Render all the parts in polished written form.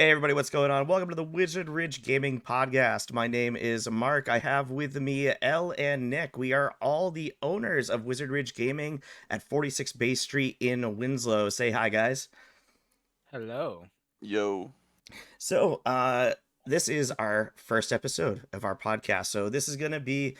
Hey everybody, what's going on? Welcome to the WRG Gaming Podcast. My name is Mark. I have with me Elle and Nick. We are all the owners of Wizard Ridge Gaming at 46 Bay Street in Winslow. Say hi, guys. Hello. Yo. So, this is our first episode of our podcast. So, this is going to be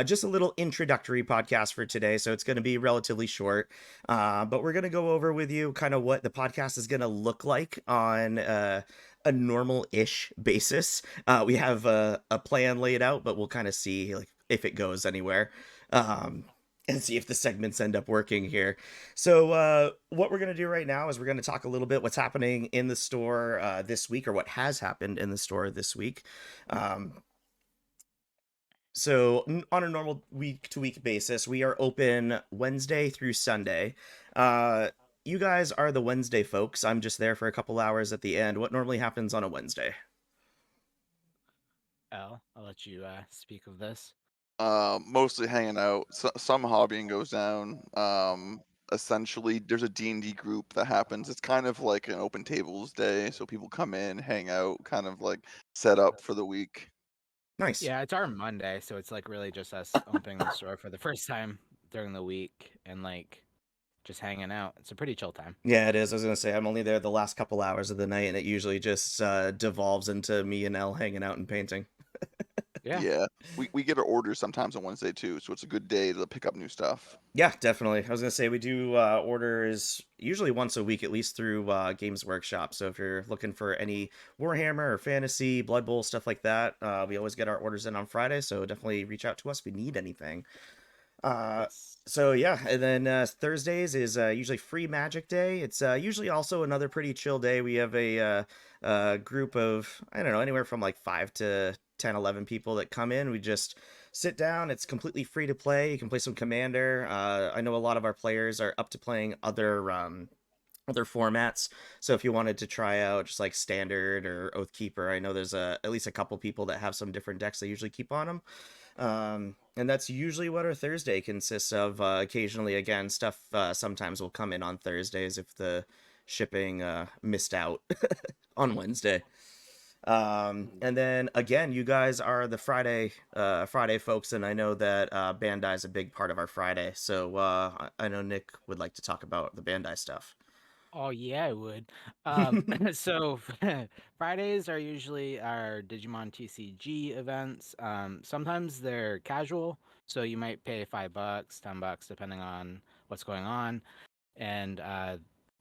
just a little introductory podcast for today. So, it's going to be relatively short, but we're going to go over with you kind of what the podcast is going to look like on a normal-ish basis. We have a plan laid out, but we'll kind of see like if it goes anywhere. And see if the segments end up working here. So what we're going to do right now is we're going to talk a little bit what's happening in the store this week, or what has happened in the store this week. So on a normal week-to-week basis, we are open Wednesday through Sunday. You guys are the Wednesday folks. I'm just there for a couple hours at the end. What normally happens on a Wednesday? I'll let you speak of this. Mostly hanging out. Some hobbying goes down. Essentially, there's a D&D group that happens. It's kind of like an open tables day, so people come in, hang out, kind of like set up for the week. Nice. Yeah, it's our Monday, so it's like really just us opening the store for the first time during the week and like just hanging out. It's a pretty chill time. Yeah, it is. I was gonna say I'm only there the last couple hours of the night, and it usually just devolves into me and Elle hanging out and painting. Yeah. We get our orders sometimes on Wednesday too, so it's a good day to pick up new stuff. Yeah, definitely. I was gonna say we do orders usually once a week, at least through Games Workshop. So if you're looking for any Warhammer or Fantasy, Blood Bowl stuff like that, we always get our orders in on Friday. So definitely reach out to us if you need anything. Yes. So yeah, and then Thursdays is usually Free Magic Day. It's usually also another pretty chill day. We have a group of, I don't know, anywhere from like 5 to 10, 11 people that come in. We just sit down. It's completely free to play. You can play some Commander. I know a lot of our players are up to playing other formats. So if you wanted to try out just like Standard or Oathkeeper, I know there's at least a couple people that have some different decks they usually keep on them. And that's usually what our Thursday consists of. Occasionally, again, stuff sometimes will come in on Thursdays if the shipping missed out on Wednesday. And then again, you guys are the Friday folks, and I know that Bandai is a big part of our Friday. So I know Nick would like to talk about the Bandai stuff. Oh yeah, I would. So Fridays are usually our Digimon TCG events. Sometimes they're casual, so you might pay $5, $10, depending on what's going on. And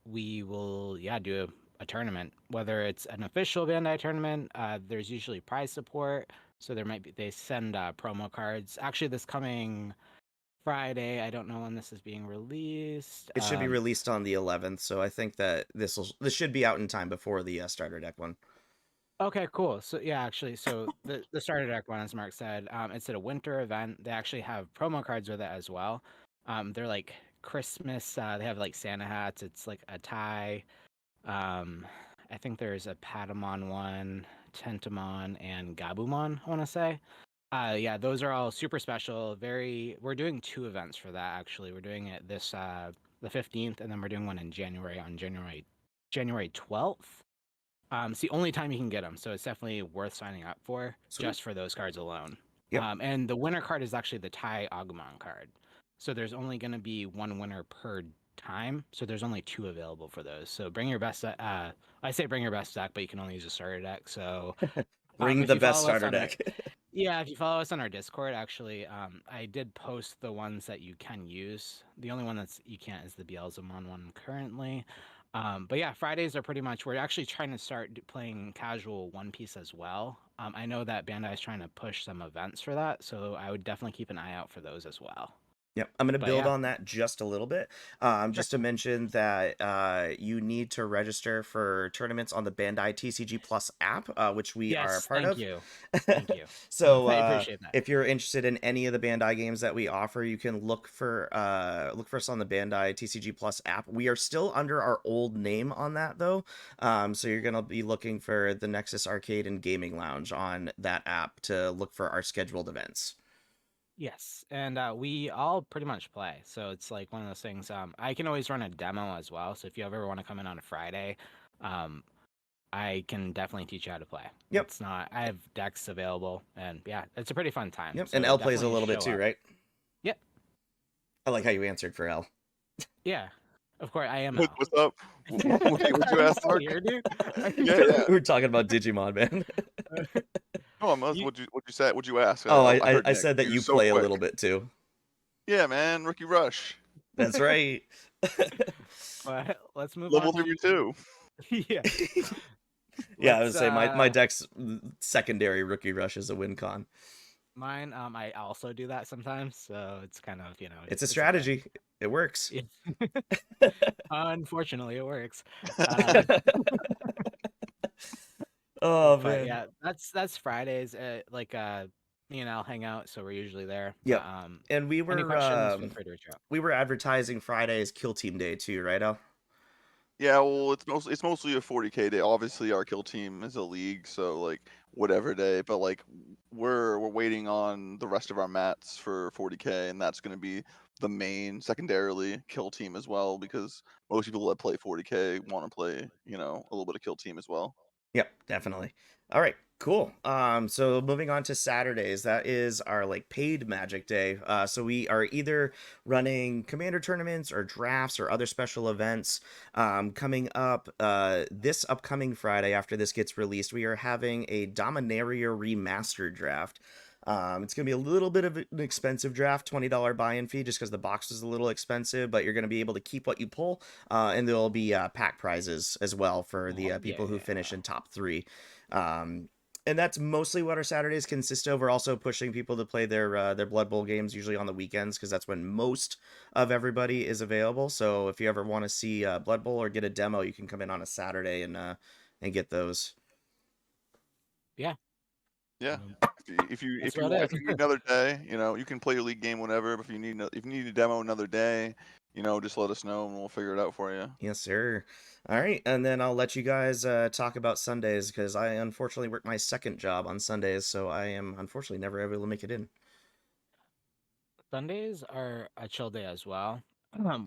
we will do a tournament, whether it's an official Bandai tournament. There's usually prize support, so they send promo cards. Actually, this coming Friday, I don't know when this is being released. It should be released on the 11th, so I think that this should be out in time before the starter deck one. Okay, cool. So yeah, actually, so the starter deck one, as Mark said, it's at a winter event. They actually have promo cards with it as well. They're like Christmas. They have like Santa hats. It's like a tie. I think there's a Patamon one, Tentamon, and Gabumon, I want to say. Yeah, those are all super special. We're doing two events for that actually. We're doing it this the 15th, and then we're doing one in January on January 12th. It's the only time you can get them, so it's definitely worth signing up for. Sweet. Just for those cards alone. Yep. And the winner card is actually the Tai Agumon card. So there's only going to be one winner per time, so there's only two available for those. So bring your best. I say bring your best deck, but you can only use a starter deck. So Bring if the you best follow us starter on our- deck. yeah, if you follow us on our Discord, actually, I did post the ones that you can use. The only one you can't is the Beelzemon one currently. But yeah, Fridays are pretty much, we're actually trying to start playing casual One Piece as well. I know that Bandai is trying to push some events for that, so I would definitely keep an eye out for those as well. Yep, I'm going to But build yeah, on that just a little bit. Just to mention that you need to register for tournaments on the Bandai TCG Plus app, which we are a yes, part thank of. you. Thank you. So I appreciate that. if you're interested in any of the Bandai games that we offer, you can look for us on the Bandai TCG Plus app. We are still under our old name on that though, so you're gonna be looking for the Nexus Arcade and Gaming Lounge on that app to look for our scheduled events. Yes, and we all pretty much play. So it's like one of those things. I can always run a demo as well. So if you ever want to come in on a Friday, um, I can definitely teach you how to play. Yep. It's not. I have decks available, and yeah, it's a pretty fun time. Yep. So And L plays a definitely little bit show too, up. right? Yep. I like how you answered for L. Yeah. Of course, I am What's, Al. what's up? Would you Are you ask, still Mark? here, dude? Yeah, yeah. We're talking about Digimon, man. No, You- what'd you say? What'd you ask? Oh, I heard I Nick. said that He you was so play a quick. little bit too. Yeah, man. Rookie Rush. That's right. But let's move Level on to 32. Yeah, yeah. I Let's would say my deck's secondary rookie rush is a win con. mine. I also do that sometimes, so it's kind of It's a it's strategy. It works. thing. Yeah. Unfortunately, it works. Uh, Oh but man. yeah, that's Fridays. Me and I'll hang out, so we're usually there. But Yep. And any questions? Feel free to reach out. we were advertising Friday as Kill Team Day too, right, Al? Yeah, well, it's mostly a 40K day. Obviously, our kill team is a league, so like whatever day. But like we're waiting on the rest of our mats for 40K, and that's going to be the main, secondarily kill team as well, because most people that play 40K want to play, a little bit of kill team as well. Yep, definitely. All right, cool. So moving on to Saturdays, that is our like paid Magic Day. So we are either running commander tournaments or drafts or other special events. Coming up, this upcoming Friday after this gets released, we are having a Dominaria remastered draft. It's going to be a little bit of an expensive draft, $20 buy-in fee, just because the box is a little expensive, but you're going to be able to keep what you pull, and there'll be pack prizes as well for the people who finish in top 3. And that's mostly what our Saturdays consist of. We're also pushing people to play their Blood Bowl games, usually on the weekends, because that's when most of everybody is available. So if you ever want to see Blood Bowl or get a demo, you can come in on a Saturday and get those. Yeah. Yeah. Um, If you That's if you about want, it. if you need another day, you can play your league game whenever. But if you need a demo another day, just let us know and we'll figure it out for you. Yes, sir. All right, and then I'll let you guys talk about Sundays because I unfortunately work my second job on Sundays, so I am unfortunately never able to make it in. Sundays are a chill day as well.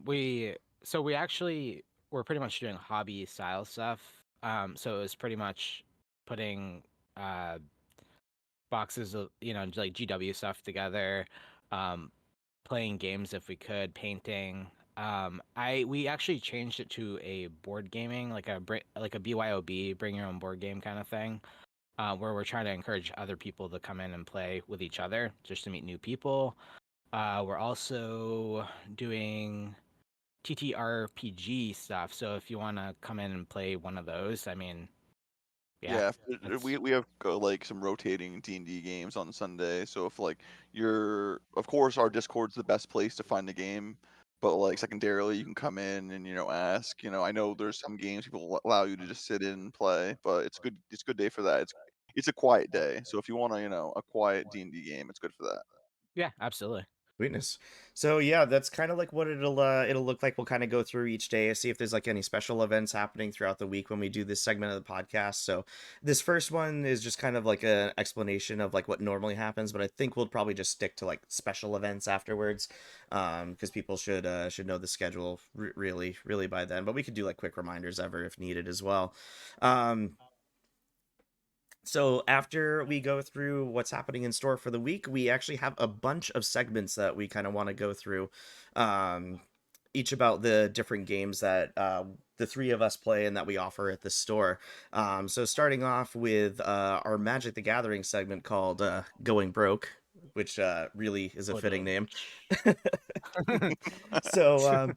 We we're pretty much doing hobby style stuff. So it was pretty much putting uh boxes of like GW stuff together, um, playing games if we could, painting. We actually changed it to a board gaming like a BYOB, bring your own board game kind of thing. Where we're trying to encourage other people to come in and play with each other just to meet new people. We're also doing TTRPG stuff. So if you want to come in and play one of those, I mean, yeah, Yeah, that's we have like some rotating D&D games on Sunday. So if like of course our Discord's the best place to find the game, but like secondarily you can come in and ask. I know there's some games people allow you to just sit in and play, but it's good. It's a good day for that. It's a quiet day. So if you want to, a quiet D&D game, it's good for that. yeah, absolutely. Sweetness. So yeah, that's kind of like what it'll look like. We'll kind of go through each day, see if there's like any special events happening throughout the week when we do this segment of the podcast. So this first one is just kind of like an explanation of like what normally happens, but I think we'll probably just stick to like special events afterwards, because people should know the schedule really by then. But we could do like quick reminders ever if needed as well. So after we go through what's happening in store for the week, we actually have a bunch of segments that we kind of want to go through, um, each about the different games that the three of us play and that we offer at the store. So starting off with our Magic the Gathering segment called Going Broke, which really is a fitting name. So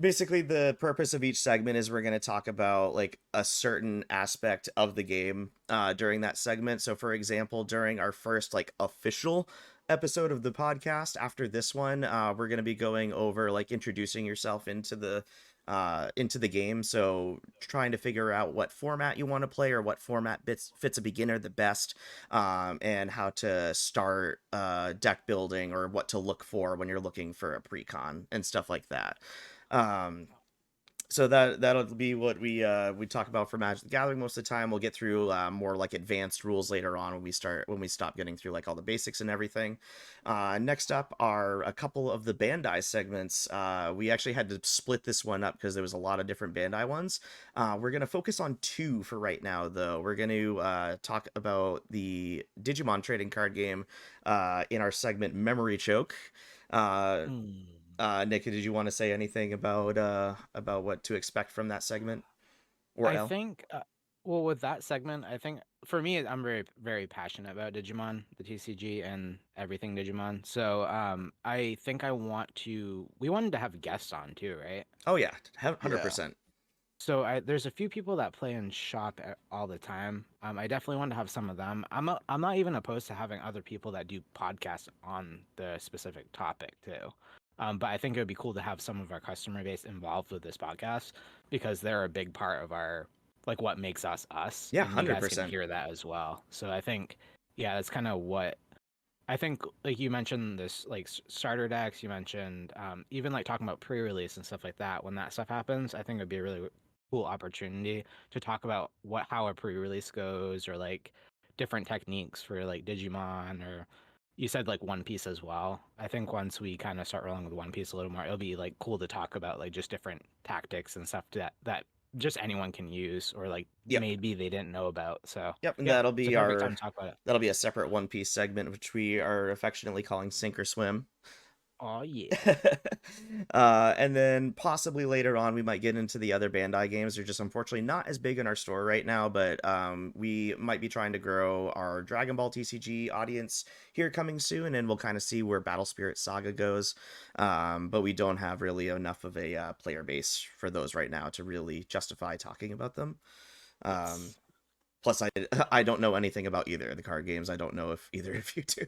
basically the purpose of each segment is we're going to talk about like a certain aspect of the game during that segment. So for example, during our first like official episode of the podcast after this one, we're going to be going over like introducing yourself into the game. So trying to figure out what format you want to play or what format fits a beginner the best, and how to start deck building or what to look for when you're looking for a precon and stuff like that. Um, So that'll be what we talk about for Magic the Gathering most of the time. We'll get through more like advanced rules later on when we stop getting through like all the basics and everything. Next up are a couple of the Bandai segments. We actually had to split this one up because there was a lot of different Bandai ones. We're gonna focus on two for right now, though. We're going to talk about the Digimon trading card game in our segment Memory Choke. Nick, did you want to say anything about what to expect from that segment? Or I L? think, well, with that segment, I think for me, I'm very, very passionate about Digimon, the TCG, and everything Digimon. So, I think we wanted to have guests on too, right? Oh yeah, Yeah. 100%. So there's a few people that play and shop all the time. I definitely want to have some of them. I'm not even opposed to having other people that do podcasts on the specific topic too. But I think it would be cool to have some of our customer base involved with this podcast because they're a big part of our like what makes us us, Yeah, and you guys can 100%. hear that as well. So I think, yeah, that's kind of what I think. Like you mentioned this, like starter decks. You mentioned even like talking about pre-release and stuff like that. When that stuff happens, I think it'd be a really cool opportunity to talk about how a pre-release goes, or like different techniques for like Digimon, or you said like One Piece as well. I think once we kind of start rolling with One Piece a little more, it'll be like cool to talk about like just different tactics and stuff that just anyone can use, or like Yep. maybe they didn't know about. So Yep, and yeah, that'll it's a be perfect time to talk about it. that'll be a separate One Piece segment, which we are affectionately calling Sink or Swim. Oh yeah. And then possibly later on we might get into the other Bandai games. They're just unfortunately not as big in our store right now, but we might be trying to grow our Dragon Ball TCG audience here coming soon, and we'll kind of see where Battle Spirit Saga goes. But we don't have really enough of a player base for those right now to really justify talking about them. Yes. Plus, I don't know anything about either of the card games. I don't know if either of you do.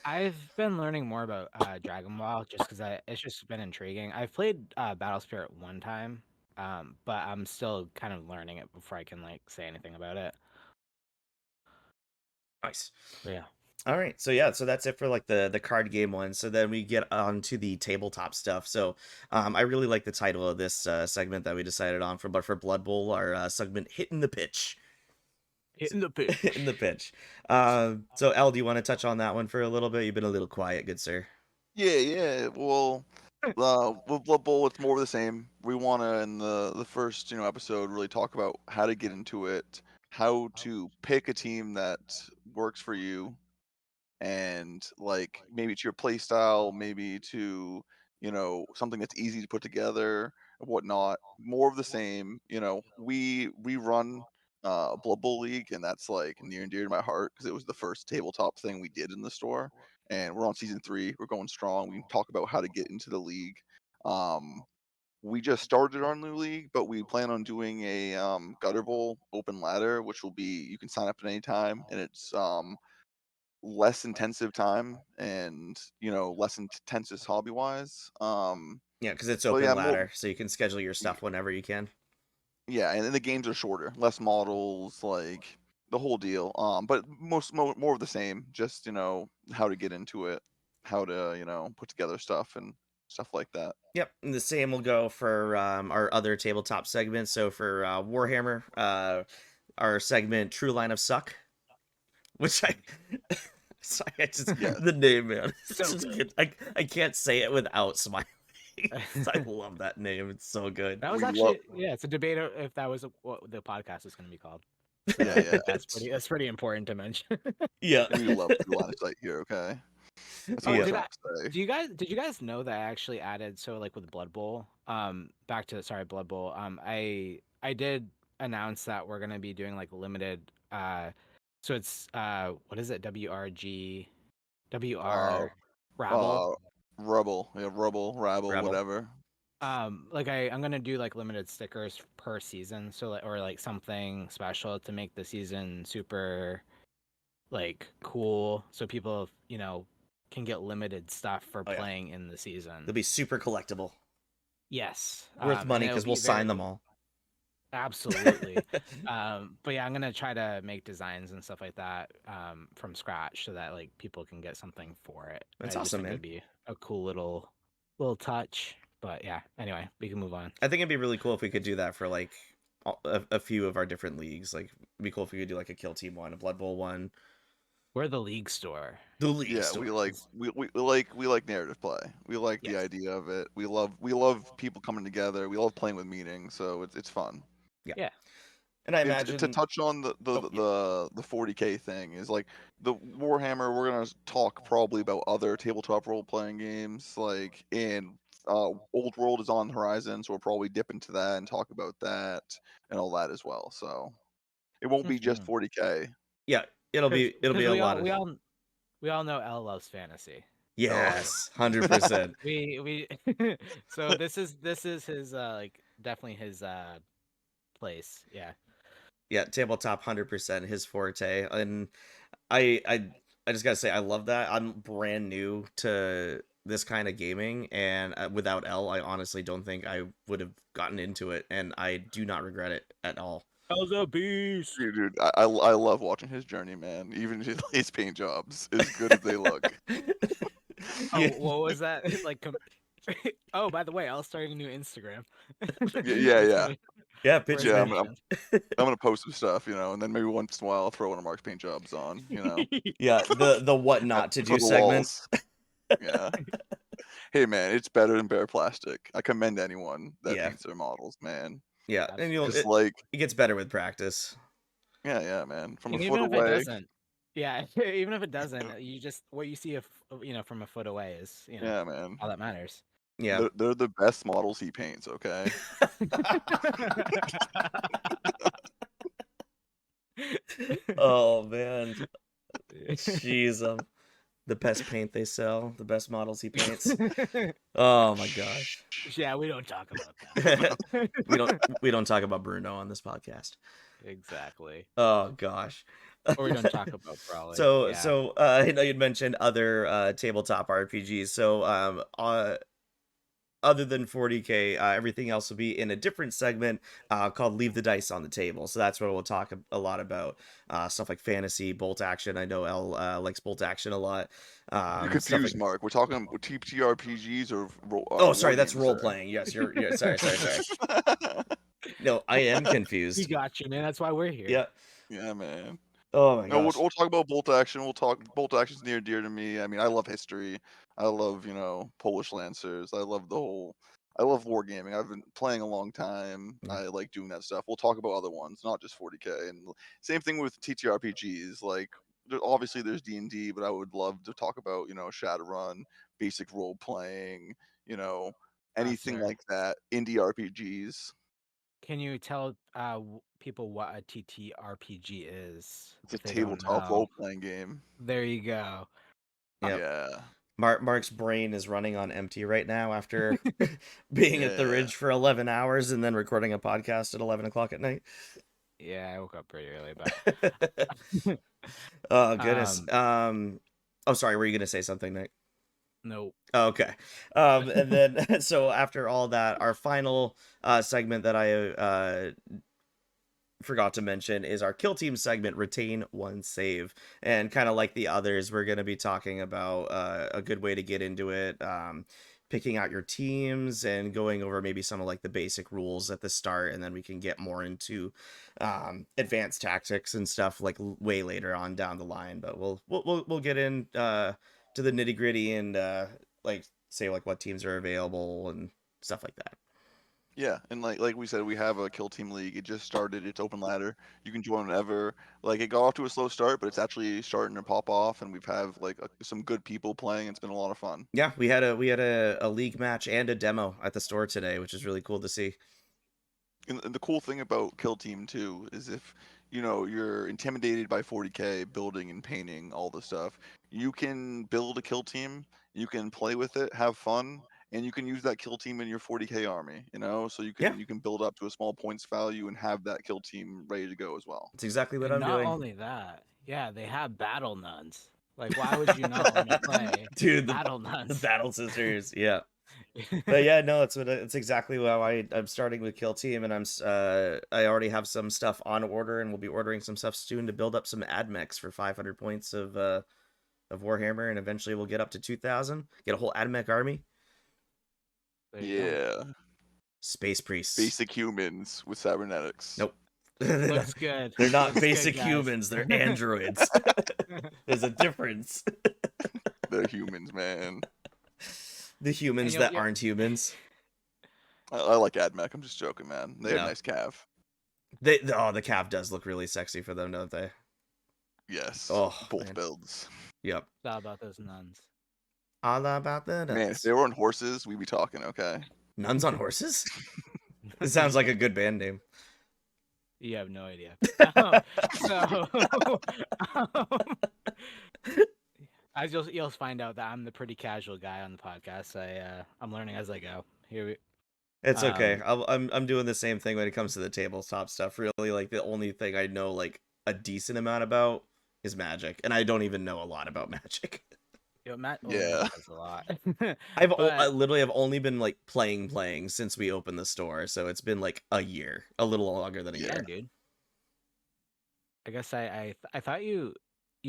I've been learning more about Dragon Ball just because it's just been intriguing. I've played Battle Spirit one time, but I'm still kind of learning it before I can like say anything about it. Nice. But yeah. All right, so yeah, so that's it for like the card game one. So then we get on to the tabletop stuff. So I really like the title of this segment that we decided on for Blood Bowl, our segment "Hitting the Pitch." Hitting the pitch. Hitting the pitch. So L, do you want to touch on that one for a little bit? You've been a little quiet, good sir. Yeah. Well, with Blood Bowl, it's more of the same. We want to, in the first episode, really talk about how to get into it, how to pick a team that works for you, and like maybe it's your play style, maybe to something that's easy to put together and whatnot. More of the same. We run a Blood Bowl league, and that's like near and dear to my heart because it was the first tabletop thing we did in the store, and we're on season 3. We're going strong. We can talk about how to get into the league. We just started our new league, but we plan on doing a Gutter Bowl open ladder, which will be you can sign up at any time, and it's less intensive time and less intensive hobby wise. Yeah, because it's But open yeah, ladder, so you can schedule your stuff whenever you can. yeah, and then the games are shorter, less models, like the whole deal. But more of the same, just how to get into it, how to put together stuff and stuff like that. Yep, and the same will go for our other tabletop segments. So for Warhammer, our segment True Line of Suck, which I sorry, I just Yeah, the name, man. It's So just good. I can't say it without smiling. I love that name. It's so good. That was we love. actually, yeah, it's a debate if that was what the podcast is going to be called. So Yeah, I yeah, think that's pretty important to mention. Yeah. we love True Line of Sight here. Okay, that's all Oh, we're Yeah. did I? trying to say. Did you guys know that I actually added, so like with Blood Bowl, back to, sorry, Blood Bowl, I did announce that we're gonna be doing like limited, so it's what is it, WRG, Uh, WR Rabble. uh, Rubble, yeah, Rubble, Rabble, Rebel. whatever. Like I'm gonna do like limited stickers per season, so like, or like something special to make the season super like cool, so people can get limited stuff for Oh yeah. playing in the season. They'll be super collectible. Yes, Worth and money it'll because we'll be sign them very all. absolutely. But yeah, I'm gonna try to make designs and stuff like that from scratch so that like people can get something for it. That's I just awesome, think man. it'd be a cool little touch. But yeah, anyway, we can move on. I think it'd be really cool if we could do that for like a few of our different leagues. Like, it'd be cool if we could do like a Kill Team one, a Blood Bowl one. We're the league store. The league Yeah, store. we like narrative play. We like the Yes. idea of it. We love people coming together. We love playing with meetings, so it's fun. Yeah. And I And imagine to touch on the Oh, the 40K thing is like the Warhammer. We're gonna talk probably about other tabletop role playing games, like in Old World is on the horizon, so we'll probably dip into that and talk about that and all that as well. So it won't be just 40K. yeah, it'll be a we lot all, of we all know Elle loves fantasy. yes, 100%. We so this is his like definitely his place. Yeah. Yeah, tabletop 100% his forte, and I just gotta say I love that. I'm brand new to this kind of gaming, and without L, I honestly don't think I would have gotten into it, and I do not regret it at all. Elle's a beast. Dude, I love watching his journey, man. Even his paint jobs, as good as they look. Oh, Yeah. what was that? Like oh, by the way, I'll start a new Instagram. Yeah. Yeah, For pitch his Yeah, man. paint I'm gonna post some stuff, and then maybe once in a while I'll throw one of Mark's paint jobs on, jobs. Yeah, the what not to for do the segment. walls. Yeah. Hey man, it's better than bare plastic. I commend anyone that Yeah. paints their models, man. Yeah, and Absolutely. Just like, it gets better with practice. yeah, man. From a And foot even if it away. doesn't, yeah, even if it doesn't, you just what you see from a foot away is Yeah, man. all that matters. Yeah. They're the best models he paints, okay? Oh man, jeez, the best paint they sell, the best models he paints. Oh my gosh. Yeah, we don't talk about that. we don't talk about Bruno on this podcast. Exactly. Oh gosh. Or we don't talk about Brawley. So Yeah. I know you'd mentioned other tabletop RPGs. So other than 40K, everything else will be in a different segment called Leave the Dice on the Table. So that's what we'll talk a lot about. Stuff like fantasy, bolt action. I know Elle likes bolt action a lot. You're Stuff confused, like... Mark. We're talking TTRPGs or Oh, sorry, war that's games, role sir. playing. Yes, you're sorry. No, I am confused. We got you, man. That's why we're here. Yeah. Yeah, man. Oh my No, gosh. we'll talk about bolt action. We'll talk bolt action's near and dear to me. I mean, I love history. I love, Polish Lancers. I love wargaming. I've been playing a long time. Yeah. I like doing that stuff. We'll talk about other ones, not just 40K. And same thing with TTRPGs. Like, obviously there's D&D, but I would love to talk about, Shadowrun, basic role playing, anything sir. like that. Indie RPGs. Can you tell people what a TTRPG is? It's a if they don't tabletop know? role playing game. There you go. Yep. Yeah. Mark's brain is running on empty right now after being at the Yeah. Ridge for 11 hours and then recording a podcast at 11 o'clock at night. Yeah, I woke up pretty early, but Oh goodness. Oh, sorry. Were you gonna say something, Nick? no. Oh, okay. And then so after all that, our final segment that I forgot to mention is our Kill Team segment, Retain One Save. And kind of like the others, we're going to be talking about a good way to get into it, picking out your teams and going over maybe some of like the basic rules at the start, and then we can get more into advanced tactics and stuff like way later on down the line. But we'll get in to the nitty gritty and like say like what teams are available and stuff like that. Yeah, and like we said, we have a Kill Team League. It just started. It's open ladder. You can join whenever. Like, it got off to a slow start, but it's actually starting to pop off, and we've have like some good people playing. It's been a lot of fun. Yeah, we had a league match and a demo at the store today, which is really cool to see. And the cool thing about Kill Team too is if you're intimidated by 40K building and painting all the stuff, you can build a Kill Team. You can play with it, have fun, and you can use that Kill Team in your 40K army. So you can build up to a small points value and have that Kill Team ready to go as well. It's exactly what And I'm not doing. only that, yeah, they have battle nuns. Like, why would you not want to play Dude, battle the nuns? battle sisters, yeah. But yeah, no, it's exactly how I'm starting with Kill Team, and I already have some stuff on order, and we'll be ordering some stuff soon to build up some admechs for 500 points of Warhammer, and eventually we'll get up to 2,000, get a whole admech army. There you go. Yeah. Space priests. Basic humans with cybernetics. Nope. Looks good. They're not Looks good, basic guys. humans. They're androids. There's a difference. They're humans, man. The humans And you'll- that aren't humans. I like AdMech. I'm just joking, man. They have No. nice calf. The calf does look really sexy for them, don't they? Yes. Oh, Both man. builds. Yep. It's all about those nuns. All about the nuns. Man, if they were on horses, we'd be talking, okay? Nuns on horses? It sounds like a good band name. You have no idea. So, as you'll find out that I'm the pretty casual guy on the podcast. I'm learning as I go. It's okay. I'm doing the same thing when it comes to the tabletop stuff. Really, like the only thing I know like a decent amount about is Magic, and I don't even know a lot about Magic. Matt Yeah. does a lot. I literally have only been like playing since we opened the store, so it's been like a year, a little longer than a Yeah, year. dude. I guess I thought you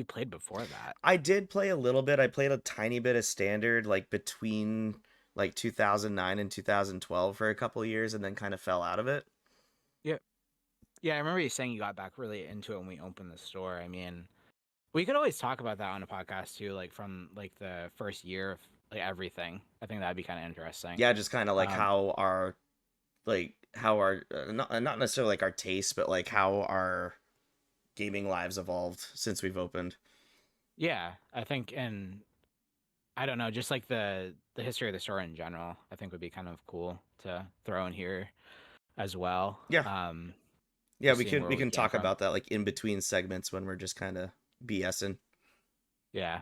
played before that. I did play a little bit. I played a tiny bit of Standard, like between like 2009 and 2012 for a couple of years, and then kind of fell out of it. Yeah, I remember you saying you got back really into it when we opened the store. I mean, we could always talk about that on a podcast too, like from like the first year of like everything. I think that'd be kind of interesting. Yeah, just kind of like how our not necessarily like our taste, but like how our gaming lives evolved since we've opened. Yeah, I think, and I don't know, just like the history of the store in general, I think would be kind of cool to throw in here as well. Yeah. Yeah, just we seeing can where we we can came talk from. about that like in between segments when we're just kind of BSing. Yeah.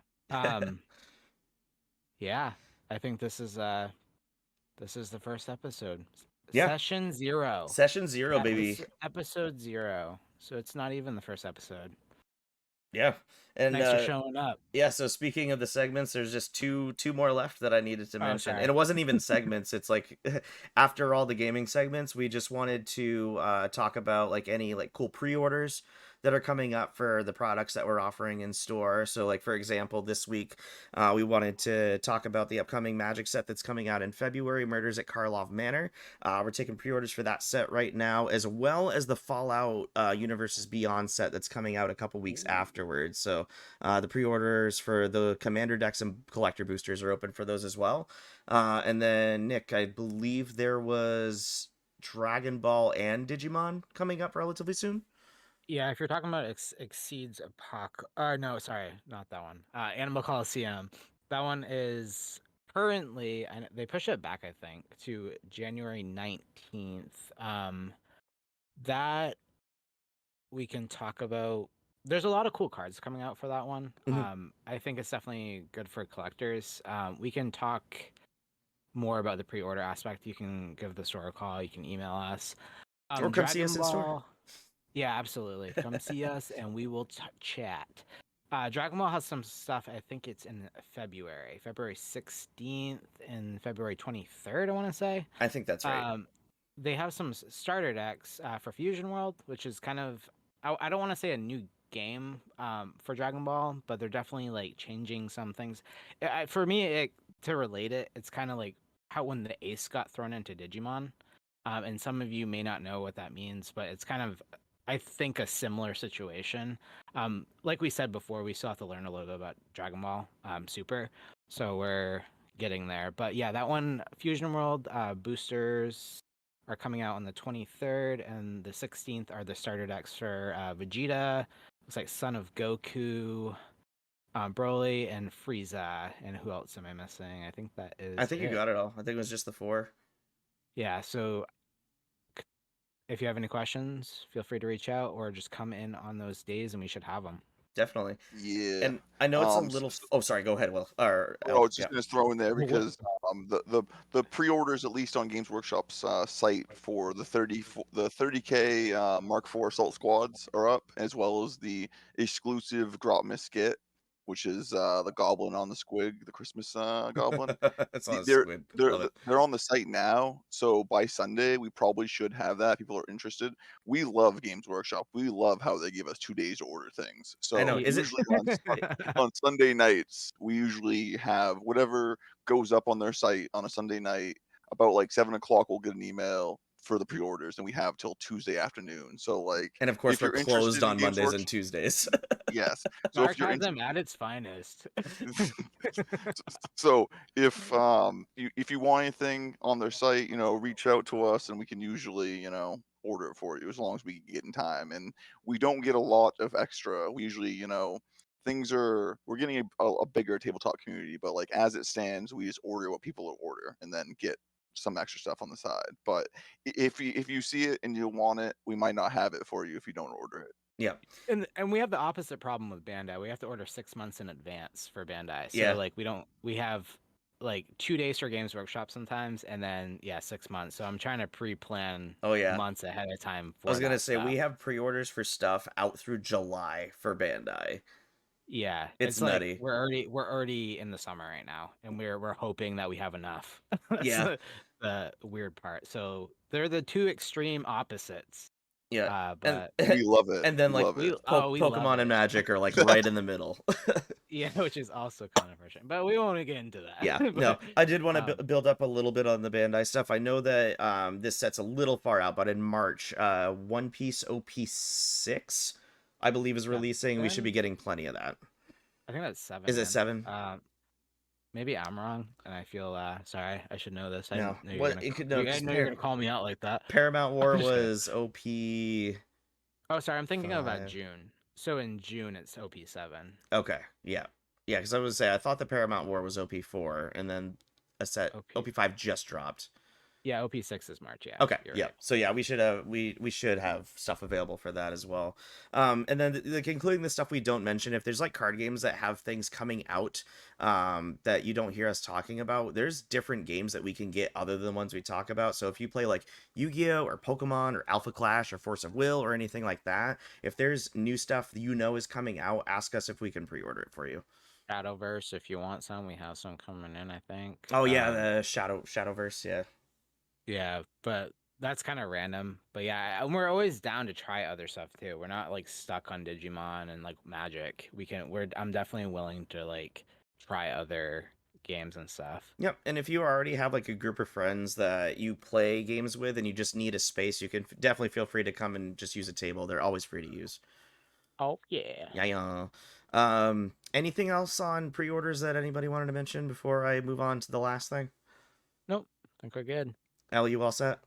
Yeah, I think this is the first episode. Yeah. Session 0. Session 0, baby. Episode 0. So it's not even the first episode. Yeah. And Thanks for showing up. yeah, so speaking of the segments, there's just two more left that I needed to mention. sorry. And it wasn't even segments. It's like after all the gaming segments, we just wanted to talk about like any like cool pre-orders that are coming up for the products that we're offering in store. So like, for example, this week we wanted to talk about the upcoming Magic set that's coming out in February, Murders at Karlov Manor. We're taking pre-orders for that set right now, as well as the Fallout Universes Beyond set that's coming out a couple weeks afterwards. So the pre-orders for the Commander decks and collector boosters are open for those as well. And then, Nick, I believe there was Dragon Ball and Digimon coming up relatively soon. Yeah, if you're talking about Exceeds no, sorry, not that one. Animal Coliseum. That one is currently, and they pushed it back, I think, to January 19th. That we can talk about. There's a lot of cool cards coming out for that one. I think it's definitely good for collectors. We can talk more about the pre-order aspect. You can give the store a call. You can email us. Or come see us in store. Yeah, absolutely. Come see us and we will chat. Dragon Ball has some stuff. I think it's in February 16th and February 23rd, I want to say. I think that's right. They have some starter decks for Fusion World, which is kind of, I don't want to say a new game for Dragon Ball, but they're definitely like changing some things. For me, to relate it, it's kind of like how when the Ace got thrown into Digimon. And some of you may not know what that means, but it's kind of, I think, a similar situation. Like we said before, we still have to learn a little bit about Dragon Ball Super, so we're getting there. But yeah, that one, Fusion World boosters are coming out on the 23rd, and the 16th are the starter decks for Vegeta, looks like Son of Goku, Broly, and Frieza. And who else am I missing? I think that is I think you got it all. I think it was just the 4. Yeah, so if you have any questions, feel free to reach out or just come in on those days and we should have them. Definitely. Yeah. And I know it's a little... Oh, sorry. Go ahead, Will. I was just going to throw in there because the pre-orders, at least on Games Workshop's site, for the 30K Mark IV Assault Squads are up, as well as the exclusive Grot Skit, which is the goblin on the squig, the Christmas goblin. It's on they're squid. they're on the site now, so by Sunday we probably should have that. People are interested. We love Games Workshop. We love how they give us 2 days to order things. So I know. usually on Sunday nights we usually have whatever goes up on their site on a Sunday night. about like 7 o'clock, we'll get an email for the pre-orders, and we have till Tuesday afternoon. So like, And of course, if we're you're closed interested in on Games Mondays Workshop, and Tuesdays. yes. So if Mark you're has them at its finest. so if you want anything on their site, reach out to us, and we can usually, order it for you as long as we get in time. And we don't get a lot of extra. We usually, we're getting a bigger tabletop community, but like as it stands, we just order what people order and then get some extra stuff on the side. But if you see it and you want it, we might not have it for you if you don't order it. Yeah. And we have the opposite problem with Bandai. We have to order 6 months in advance for Bandai. So Yeah. like we have like 2 days for Games Workshop sometimes, and then 6 months. So I'm trying to pre-plan months ahead of time for I was gonna that say stuff. we have pre-orders for stuff out through July for Bandai. Yeah, It's like nutty. we're already in the summer right now, and we're hoping that we have enough. That's Yeah. the weird part. So they're the two extreme opposites. Yeah. But we love it. And then we like love it. we love Pokemon it. and Magic are like right in the middle. Yeah, which is also controversial, but we won't get into that. Yeah, But, no, I did want to build up a little bit on the Bandai stuff. I know that this set's a little far out, but in March, One Piece OP6, I believe, is releasing. We should be getting plenty of that. I think that's 7. Is it 7? Maybe I'm wrong, and I feel sorry. I should know this. I No, know what you're gonna call me out like that. Paramount War was OP. Oh, sorry, I'm thinking 5. about June. So in June it's OP7. Okay, yeah, because I was say I thought the Paramount War was OP4, and then a set OP5 just dropped. Yeah, OP6 is March. Yeah. Okay. Yeah. Right. So yeah, we should have stuff available for that as well. And then including the stuff we don't mention, if there's like card games that have things coming out that you don't hear us talking about, there's different games that we can get other than the ones we talk about. So if you play like Yu-Gi-Oh or Pokemon or Alpha Clash or Force of Will or anything like that, if there's new stuff is coming out, ask us if we can pre-order it for you. Shadowverse, if you want some, we have some coming in, I think. Oh yeah, the Shadowverse, yeah. Yeah, but that's kind of random. But yeah, and we're always down to try other stuff too. We're not like stuck on Digimon and like Magic. I'm definitely willing to like try other games and stuff. Yep, and if you already have like a group of friends that you play games with and you just need a space, you can definitely feel free to come and just use a table. They're always free to use. Oh yeah. Yeah. Anything else on pre-orders that anybody wanted to mention before I move on to the last thing? Nope, I think we're good. Ellie, you all set?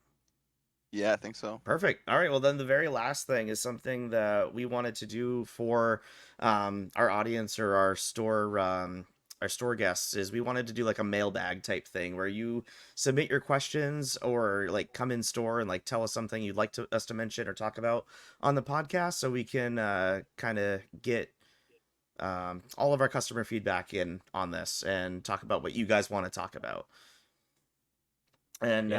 Yeah, I think so. Perfect. All right. Well, then the very last thing is something that we wanted to do for our audience or our store guests is we wanted to do like a mailbag type thing where you submit your questions or like come in store and like tell us something you'd like us to mention or talk about on the podcast so we can kind of get all of our customer feedback in on this and talk about what you guys want to talk about. And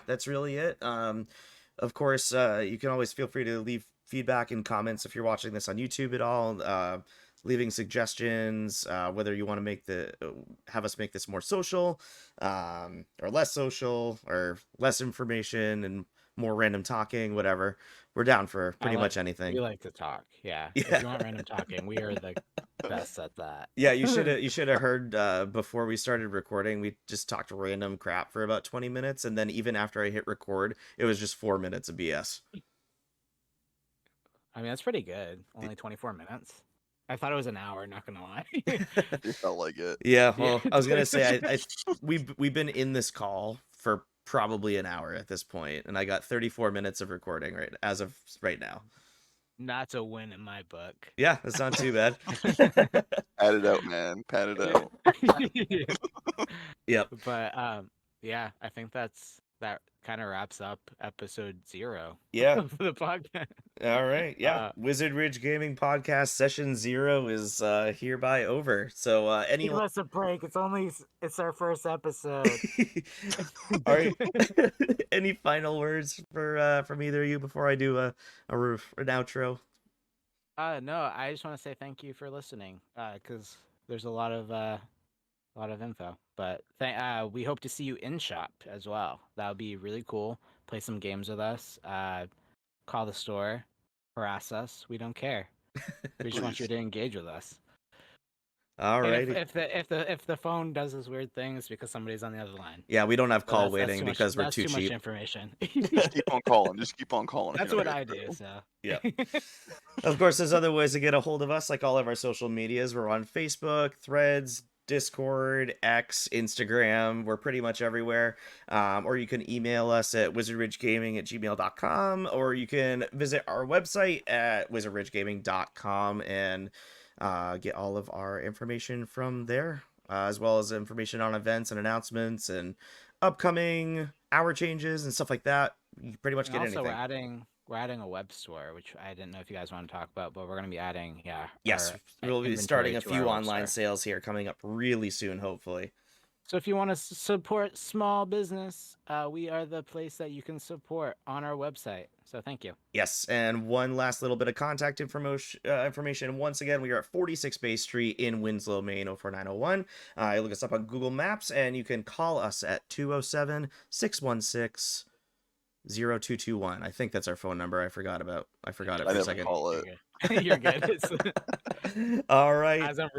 that's really it. Of course, you can always feel free to leave feedback and comments if you're watching this on YouTube at all. Leaving suggestions, whether you want to have us make this more social, or less social, or less information and more random talking, whatever. We're down for pretty much anything. We like to talk. Yeah. If you want random talking, we are the best at that. Yeah, you should have heard before we started recording, we just talked random crap for about 20 minutes, and then even after I hit record, it was just 4 minutes of BS. I mean, that's pretty good. Only 24 minutes. I thought it was an hour, not gonna lie. It felt like it. Yeah, well, I was gonna say we've been in this call for probably an hour at this point, and I got 34 minutes of recording as of right now. Not a win in my book. Yeah, that's not too bad. Pat it out, man. Pat it out. Yep. But yeah, I think that kind of wraps up episode 0. Yeah. Of the podcast. All right. Yeah. Wizard Ridge Gaming Podcast session 0 is hereby over. So give us a break. It's our first episode. All right. Any final words from either of you before I do an outro? No, I just want to say thank you for listening. Because there's a lot of info, but we hope to see you in shop as well. That would be really cool. Play some games with us. Call the store, harass us. We don't care. We just want you to engage with us. And Alrighty. if the phone does this weird thing, it's because somebody's on the other line. Yeah, we don't have So call that's waiting too much. because we're That's too too much cheap. information. Just keep on calling. Just keep on calling. if That's you what don't I get do. through. So Yeah. Of course, there's other ways to get a hold of us, like all of our social medias. We're on Facebook, Threads, Discord, X, Instagram. We're pretty much everywhere. Or you can email us at wizardridgegaming@gmail.com, or you can visit our website at wizardridgegaming.com and get all of our information from there, as well as information on events and announcements and upcoming hour changes and stuff like that. You can pretty much and get also anything. we're adding a web store, which I didn't know if you guys want to talk about, but we're going to be adding Yes, our we'll be inventory starting a to our few web online store. sales here coming up really soon, hopefully. So if you want to support small business, we are the place that you can support on our website. So thank you. Yes, and one last little bit of contact information. Once again, we are at 46 Bay Street in Winslow, Maine, 04901. You look us up on Google Maps, and you can call us at 207-616-0221. I think that's our phone number. I forgot it I for a never second. call it. You're good. It's, All right. as I'm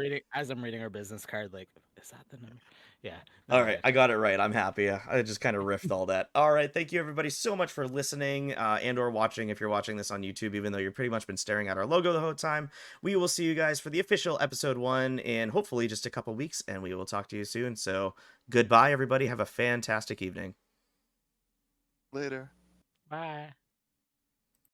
reading our business card, like, is that the number? Yeah. no, All you're right, good. I got it right. I'm happy. I just kind of riffed all that. All right, thank you everybody so much for listening and or watching if you're watching this on YouTube, even though you've pretty much been staring at our logo the whole time. We will see you guys for the official episode 1 in hopefully just a couple weeks, and we will talk to you soon. So goodbye, everybody. Have a fantastic evening. Later. Bye.